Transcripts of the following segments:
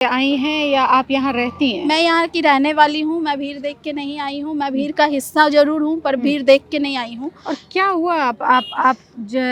आई हैं या आप यहाँ रहती हैं? मैं यहाँ की रहने वाली हूँ। मैं भीड़ देख के नहीं आई हूँ। मैं भीड़ का हिस्सा ज़रूर हूँ, पर भीड़ देख के नहीं आई हूँ। और क्या हुआ? आप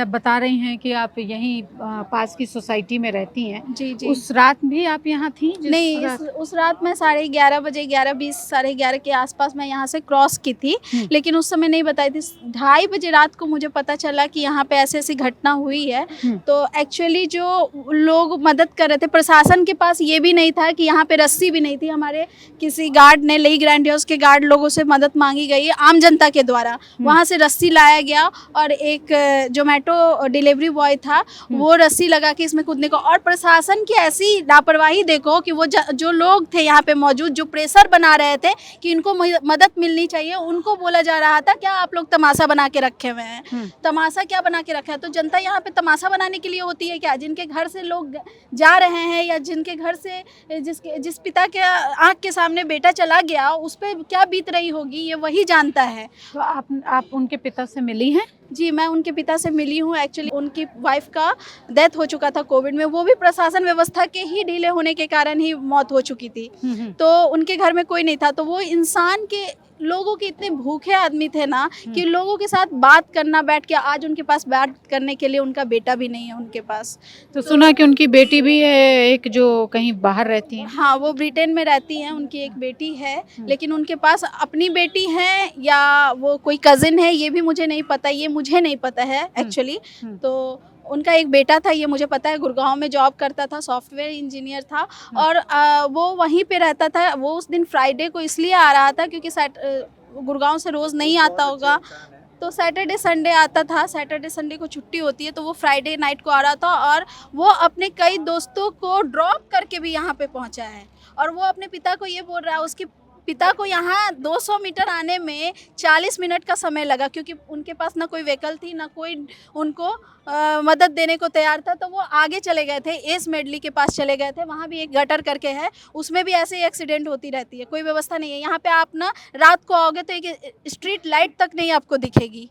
बता रही हैं कि आप यहीं पास की सोसाइटी में रहती हैं। जी, जी। उस रात भी आप यहाँ थीं जिस नहीं, रात? उस रात मैं 11:30 बजे, 11:20, 11:30 के आसपास मैं यहाँ से क्रॉस की थी, लेकिन उस समय नहीं बताई थी। 2:30 बजे रात को मुझे पता चला कि यहाँ पे ऐसी-ऐसी घटना हुई है। तो एक्चुअली जो लोग मदद कर रहे थे, प्रशासन के पास ये भी नहीं था कि यहाँ पे रस्सी भी नहीं थी। हमारे किसी गार्ड ने, लेई ग्रैंड हाउस के गार्ड लोगों से मदद मांगी गई है आम जनता के द्वारा। वहाँ से रस्सी लाया गया और एक ज़ोमैटो डिलीवरी बॉय था, वो रस्सी लगा के इसमें कूदने को, और प्रशासन की ऐसी लापरवाही देखो कि वो जो लोग थे यहाँ पे मौजूद, जो प्रेशर बना रहे थे कि इनको मदद मिलनी चाहिए, उनको बोला जा रहा था क्या आप लोग तमाशा बना के रखे हुए हैं। तमाशा क्या बना के रखा है? तो जनता यहाँ पे तमाशा बनाने के लिए होती है क्या? जिनके घर से लोग जा रहे हैं या जिनके घर से जिस पिता के आंख के सामने बेटा चला गया, उस पर क्या बीत रही होगी ये वही जानता है। तो आप उनके पिता से मिली हैं? जी, मैं उनके पिता से मिली हूँ। एक्चुअली उनकी वाइफ का डेथ हो चुका था कोविड में, वो भी प्रशासन व्यवस्था के ही ढीले होने के कारण ही मौत हो चुकी थी। तो उनके घर में कोई नहीं था, तो वो इंसान के, लोगों के इतने भूखे आदमी थे ना कि लोगों के साथ बात करना, बैठ के, आज उनके पास बात करने के लिए उनका बेटा भी नहीं है उनके पास। तो सुना कि उनकी बेटी भी है एक जो कहीं बाहर रहती हैं। हाँ, वो ब्रिटेन में रहती हैं, उनकी एक बेटी है, लेकिन उनके पास अपनी बेटी है या वो कोई कज़िन है ये भी मुझे नहीं पता, ये मुझे नहीं पता है एक्चुअली। तो उनका एक बेटा था, ये मुझे पता है, गुड़गाँव में जॉब करता था, सॉफ्टवेयर इंजीनियर था, और वो वहीं पे रहता था। वो उस दिन फ्राइडे को इसलिए आ रहा था क्योंकि गुड़गाँव से रोज़ नहीं आता होगा, तो सैटरडे संडे आता था। सैटरडे संडे को छुट्टी होती है, तो वो फ्राइडे नाइट को आ रहा था, और वो अपने कई दोस्तों को ड्रॉप करके भी यहाँ पे पहुँचा है। और वो अपने पिता को ये बोल रहा है, उसके पिता को यहाँ 200 मीटर आने में 40 मिनट का समय लगा, क्योंकि उनके पास ना कोई व्हीकल थी, ना कोई उनको मदद देने को तैयार था। तो वो आगे चले गए थे, एस मेडली के पास चले गए थे। वहाँ भी एक गटर करके है, उसमें भी ऐसे ही एक्सीडेंट होती रहती है, कोई व्यवस्था नहीं है। यहाँ पे आप ना रात को आओगे तो एक स्ट्रीट लाइट तक नहीं आपको दिखेगी।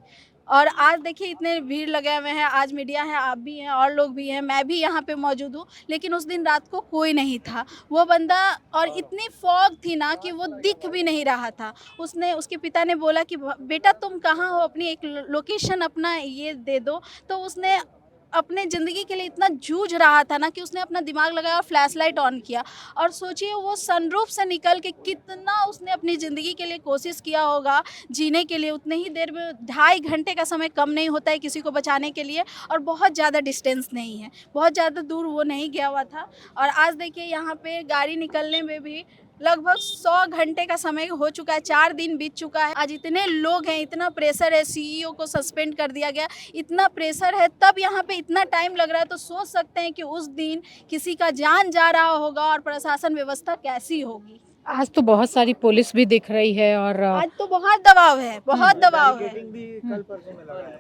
और आज देखिए इतने भीड़ लगे हुए हैं, आज मीडिया है, आप भी हैं और लोग भी हैं, मैं भी यहाँ पे मौजूद हूँ, लेकिन उस दिन रात को कोई नहीं था। वो बंदा, और इतनी फॉग थी ना कि वो दिख भी नहीं रहा था। उसके पिता ने बोला कि बेटा तुम कहाँ हो, अपनी एक लोकेशन अपना ये दे दो। तो उसने अपने ज़िंदगी के लिए इतना जूझ रहा था ना कि उसने अपना दिमाग लगाया और फ्लैश लाइट ऑन किया, और सोचिए वो सनरूफ से निकल के कितना उसने अपनी ज़िंदगी के लिए कोशिश किया होगा जीने के लिए। उतने ही देर में 2.5 घंटे का समय कम नहीं होता है किसी को बचाने के लिए, और बहुत ज़्यादा डिस्टेंस नहीं है, बहुत ज़्यादा दूर वो नहीं गया हुआ था। और आज देखिए यहाँ पे गाड़ी निकलने में भी लगभग 100 घंटे का समय हो चुका है, 4 दिन बीत चुका है। आज इतने लोग हैं, इतना प्रेशर है, सीईओ को सस्पेंड कर दिया गया, इतना प्रेशर है, तब यहाँ पे इतना टाइम लग रहा है। तो सोच सकते हैं कि उस दिन किसी का जान जा रहा होगा और प्रशासन व्यवस्था कैसी होगी। आज तो बहुत सारी पुलिस भी दिख रही है और आज तो बहुत दबाव है, बहुत दबाव है।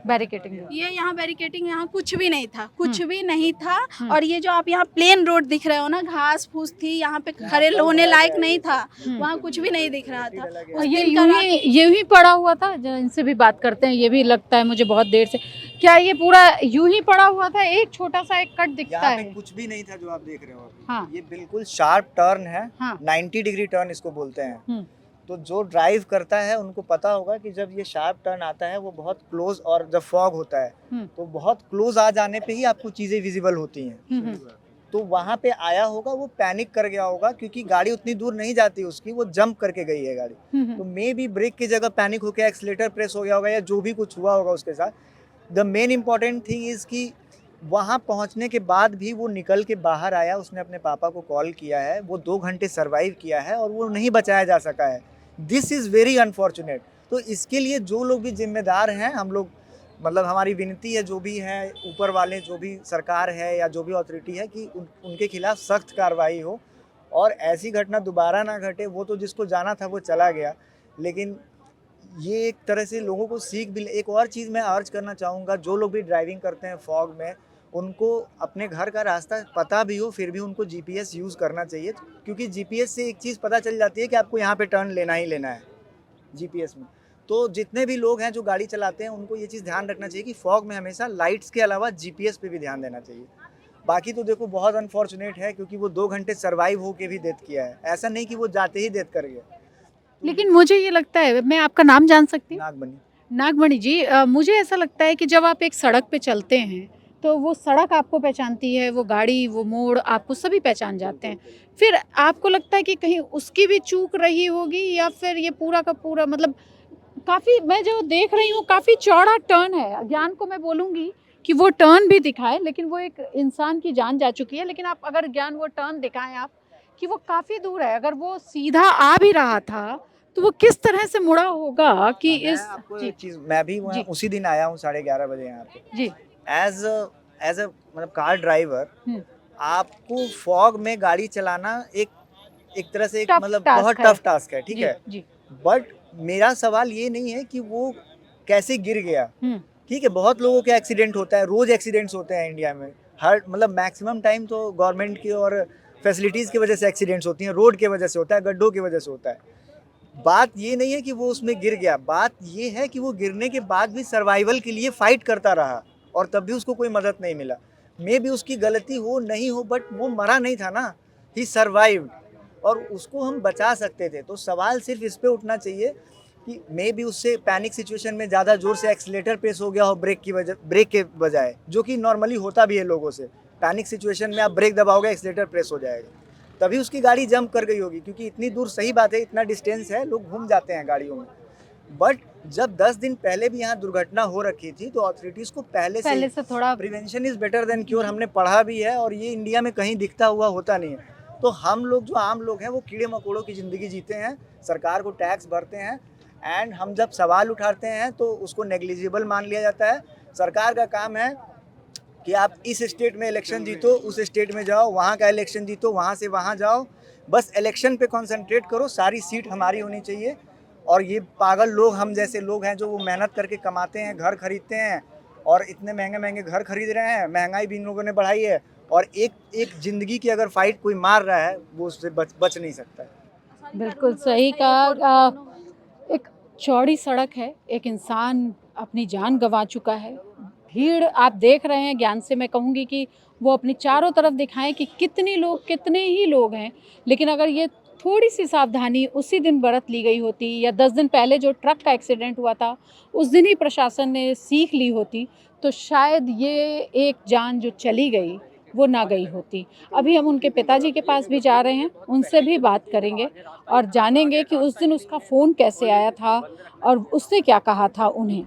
बैरिकेडिंग भी। ये यहाँ बैरिकेडिंग, यहाँ कुछ भी नहीं था, कुछ भी नहीं था। और ये जो आप यहाँ प्लेन रोड दिख रहे हो ना, घास फूस थी, यहाँ पे खड़े होने लायक नहीं था, वहाँ कुछ भी नहीं दिख रहा था। और ये यूं ही पड़ा हुआ था, इनसे भी बात करते हैं, ये भी लगता है मुझे बहुत देर से। क्या ये पूरा यूं ही पड़ा हुआ था? एक छोटा सा एक कट दिखता है। कुछ भी नहीं था जो आप देख रहे हो अभी। हाँ। ये बिल्कुल शार्प टर्न है। हाँ। 90 डिग्री टर्न इसको बोलते हैं। तो जो ड्राइव करता है उनको पता होगा कि जब ये शार्प टर्न आता है वो बहुत क्लोज, और जब फॉग होता है तो बहुत क्लोज आ जाने पे ही आपको चीजें विजिबल होती हैं। तो वहाँ पे आया होगा, वो पैनिक कर गया होगा, क्योंकि गाड़ी उतनी दूर नहीं जाती उसकी, वो जंप करके गई है गाड़ी। तो मे बी ब्रेक की जगह पैनिक होकर एक्सीलेटर प्रेस हो गया होगा, या जो भी कुछ हुआ होगा उसके साथ। The main important thing is कि वहाँ पहुँचने के बाद भी वो निकल के बाहर आया, उसने अपने पापा को कॉल किया है, वो 2 घंटे सर्वाइव किया है और वो नहीं बचाया जा सका है। This is very unfortunate. तो इसके लिए जो लोग भी जिम्मेदार हैं, हम लोग, मतलब हमारी विनती है, जो भी है ऊपर वाले, जो भी सरकार है या जो भी अथॉरिटी है, कि उनके खिलाफ सख्त कार्रवाई हो और ऐसी घटना दोबारा ना घटे। वो तो जिसको जाना था वो चला गया, लेकिन ये एक तरह से लोगों को सीख भी। एक और चीज़ मैं अर्ज करना चाहूँगा, जो लोग भी ड्राइविंग करते हैं फॉग में, उनको अपने घर का रास्ता पता भी हो फिर भी उनको जीपीएस यूज़ करना चाहिए, क्योंकि जीपीएस से एक चीज़ पता चल जाती है कि आपको यहाँ पे टर्न लेना ही लेना है जीपीएस में। तो जितने भी लोग हैं जो गाड़ी चलाते हैं, उनको ये चीज़ ध्यान रखना चाहिए कि फॉग में हमेशा लाइट्स के अलावा जीपीएस पे भी ध्यान देना चाहिए। बाकी तो देखो बहुत अनफॉर्चुनेट है क्योंकि वो 2 घंटे सरवाइव होके भी डेथ किया है, ऐसा नहीं कि वो जाते ही डेथ कर गया। लेकिन मुझे ये लगता है, मैं आपका नाम जान सकती हूँ? नागमणि। नागमणि जी, मुझे ऐसा लगता है कि जब आप एक सड़क पे चलते हैं तो वो सड़क आपको पहचानती है, वो गाड़ी, वो मोड़ आपको सभी पहचान जाते हैं। फिर आपको लगता है कि कहीं उसकी भी चूक रही होगी, या फिर ये पूरा का पूरा मतलब काफ़ी, मैं जो देख रही हूँ काफ़ी चौड़ा टर्न है। ज्ञान को मैं बोलूँगी कि वो टर्न भी दिखाए, लेकिन वो एक इंसान की जान जा चुकी है। लेकिन आप अगर ज्ञान वो टर्न दिखाएं आप, कि वो काफ़ी दूर है, अगर वो सीधा आ भी रहा था तो वो किस तरह से मुड़ा होगा कि मैं इस आपको जी एक चीज़, मैं भी वहाँ जी उसी दिन आया हूँ 11:30 बजे यहाँ पे। जी एज़ एज़ अ मतलब कार ड्राइवर हम्म, आपको फॉग में गाड़ी चलाना एक तरह से एक टफ मतलब बहुत टास्क है। टफ टास्क है, ठीक जी है? जी बट मेरा सवाल ये नहीं है कि वो कैसे गिर गया, हम्म ठीक है? बहुत लोगों के एक्सीडेंट होता है, रोज़ एक्सीडेंट्स होते हैं इंडिया में। हर मतलब मैक्सिमम टाइम तो गवर्नमेंट की और फैसिलिटीज़ की वजह से एक्सीडेंट्स होती हैं, रोड की वजह से होता है, गड्ढों की वजह से होता है। बात ये नहीं है कि वो उसमें गिर गया, बात ये है कि वो गिरने के बाद भी सर्वाइवल के लिए फाइट करता रहा और तब भी उसको कोई मदद नहीं मिला। मे बी उसकी गलती हो नहीं हो, बट वो मरा नहीं था ना, ही सर्वाइव्ड और उसको हम बचा सकते थे। तो सवाल सिर्फ इस पे उठना चाहिए कि मे बी उससे पैनिक सिचुएशन में ज़्यादा ज़ोर से एक्सीलेटर प्रेस हो गया हो ब्रेक के बजाय, जो कि नॉर्मली होता भी है लोगों से। पैनिक सिचुएशन में आप ब्रेक दबाओगे, एक्सीलेटर प्रेस हो जाएगा, तभी उसकी गाड़ी जंप कर गई होगी, क्योंकि इतनी दूर, सही बात है, इतना डिस्टेंस है, लोग घूम जाते हैं गाड़ियों में। बट जब 10 दिन पहले भी यहाँ दुर्घटना हो रखी थी तो अथॉरिटीज़ को पहले से थोड़ा prevention is better than cure, हमने पढ़ा भी है और ये इंडिया में कहीं दिखता हुआ होता नहीं है। तो हम लोग जो आम लोग हैं वो कीड़े मकोड़ों की ज़िंदगी जीते हैं, सरकार को टैक्स भरते हैं, एंड हम जब सवाल उठाते हैं तो उसको नेग्लिजिबल मान लिया जाता है। सरकार का काम है कि आप इस स्टेट में इलेक्शन जीतो, उस स्टेट में जाओ, वहाँ का इलेक्शन जीतो, वहाँ से वहाँ जाओ, बस इलेक्शन पे कंसंट्रेट करो, सारी सीट हमारी होनी चाहिए। और ये पागल लोग, हम जैसे लोग हैं जो वो मेहनत करके कमाते हैं, घर खरीदते हैं और इतने महंगे महंगे घर खरीद रहे हैं, महंगाई भी इन लोगों ने बढ़ाई है, और एक ज़िंदगी की अगर फाइट कोई मार रहा है वो उससे बच नहीं सकता है। बिल्कुल सही कहा। एक चौड़ी सड़क है, एक इंसान अपनी जान गंवा चुका है। भीड़ आप देख रहे हैं, ज्ञान से मैं कहूँगी कि वो अपनी चारों तरफ दिखाएं कि कितने ही लोग हैं। लेकिन अगर ये थोड़ी सी सावधानी उसी दिन बरत ली गई होती, या 10 दिन पहले जो ट्रक का एक्सीडेंट हुआ था उस दिन ही प्रशासन ने सीख ली होती, तो शायद ये एक जान जो चली गई वो ना गई होती। अभी हम उनके पिताजी के पास भी जा रहे हैं, उनसे भी बात करेंगे और जानेंगे कि उस दिन उसका फ़ोन कैसे आया था और उसने क्या कहा था उन्हें।